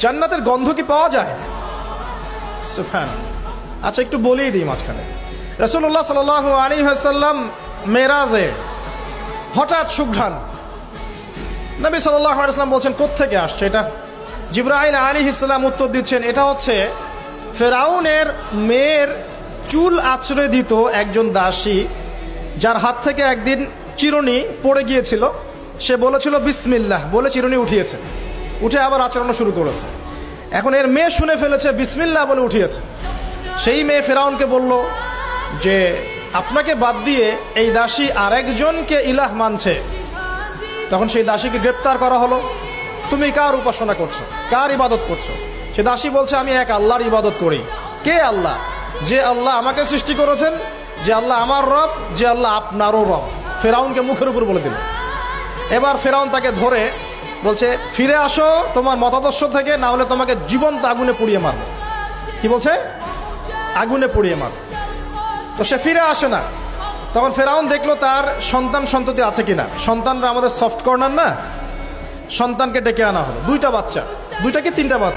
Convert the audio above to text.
জান্নাতের গন্ধ কি পাওয়া যায়? সুবহানাল্লাহ। আচ্ছা, একটু বলেই দিই মাঝখানে। রাসূলুল্লাহ সাল্লাল্লাহু আলাইহি ওয়াসাল্লাম মেরাজে হঠাৎ সুঘ্রাণ, নবী সাল্লাল্লাহু আলাইহি ওয়াসাল্লাম বলছেন কোত্থেকে আসছে এটা? জিবরাইল আলাইহিস সালাম উত্তর দিচ্ছেন, এটা হচ্ছে ফেরাউনের মেয়ের চুল আঁচড়ে দিত একজন দাসী, যার হাত থেকে একদিন চিরুনি পড়ে গিয়েছিল। সে বলেছিল বিসমিল্লাহ বলে চিরুনি উঠিয়েছে, উঠে আবার আচরণ শুরু করেছে। এখন এর মেয়ে শুনে ফেলেছে, বিসমিল্লাহ বলে উঠিয়েছে। সেই মেয়ে ফেরাউনকে বলল যে আপনাকে বাদ দিয়ে এই দাসী আরেকজনকে ইলাহ মানছে। তখন সেই দাসীকে গ্রেপ্তার করা হলো। তুমি কার উপাসনা করছো, কার ইবাদত করছো? সে দাসী বলছে আমি এক আল্লাহর ইবাদত করি। কে আল্লাহ? যে আল্লাহ আমাকে সৃষ্টি করেছেন, যে আল্লাহ আমার রব, যে আল্লাহ আপনারও রব। ফেরাউনকে মুখের উপর বলে দিল। এবার ফেরাউন তাকে ধরে বলছে ফিরে আসো তোমার মতাদর্শ থেকে, না হলে তোমাকে জীবন্ত আগুনে পুড়িয়ে মারব। কি বলছে? আগুনে পুড়িয়ে মারব। তো সে ফিরে আসে না। তখন ফেরাউন দেখলো তার সন্তান সন্ততি আছে কিনা। সন্তানরা আমাদের সফট কর্নার না, সন্তানকে ডেকে আনা হলো। দুইটা বাচ্চা, দুইটা কি তিনটা বাচ্চা।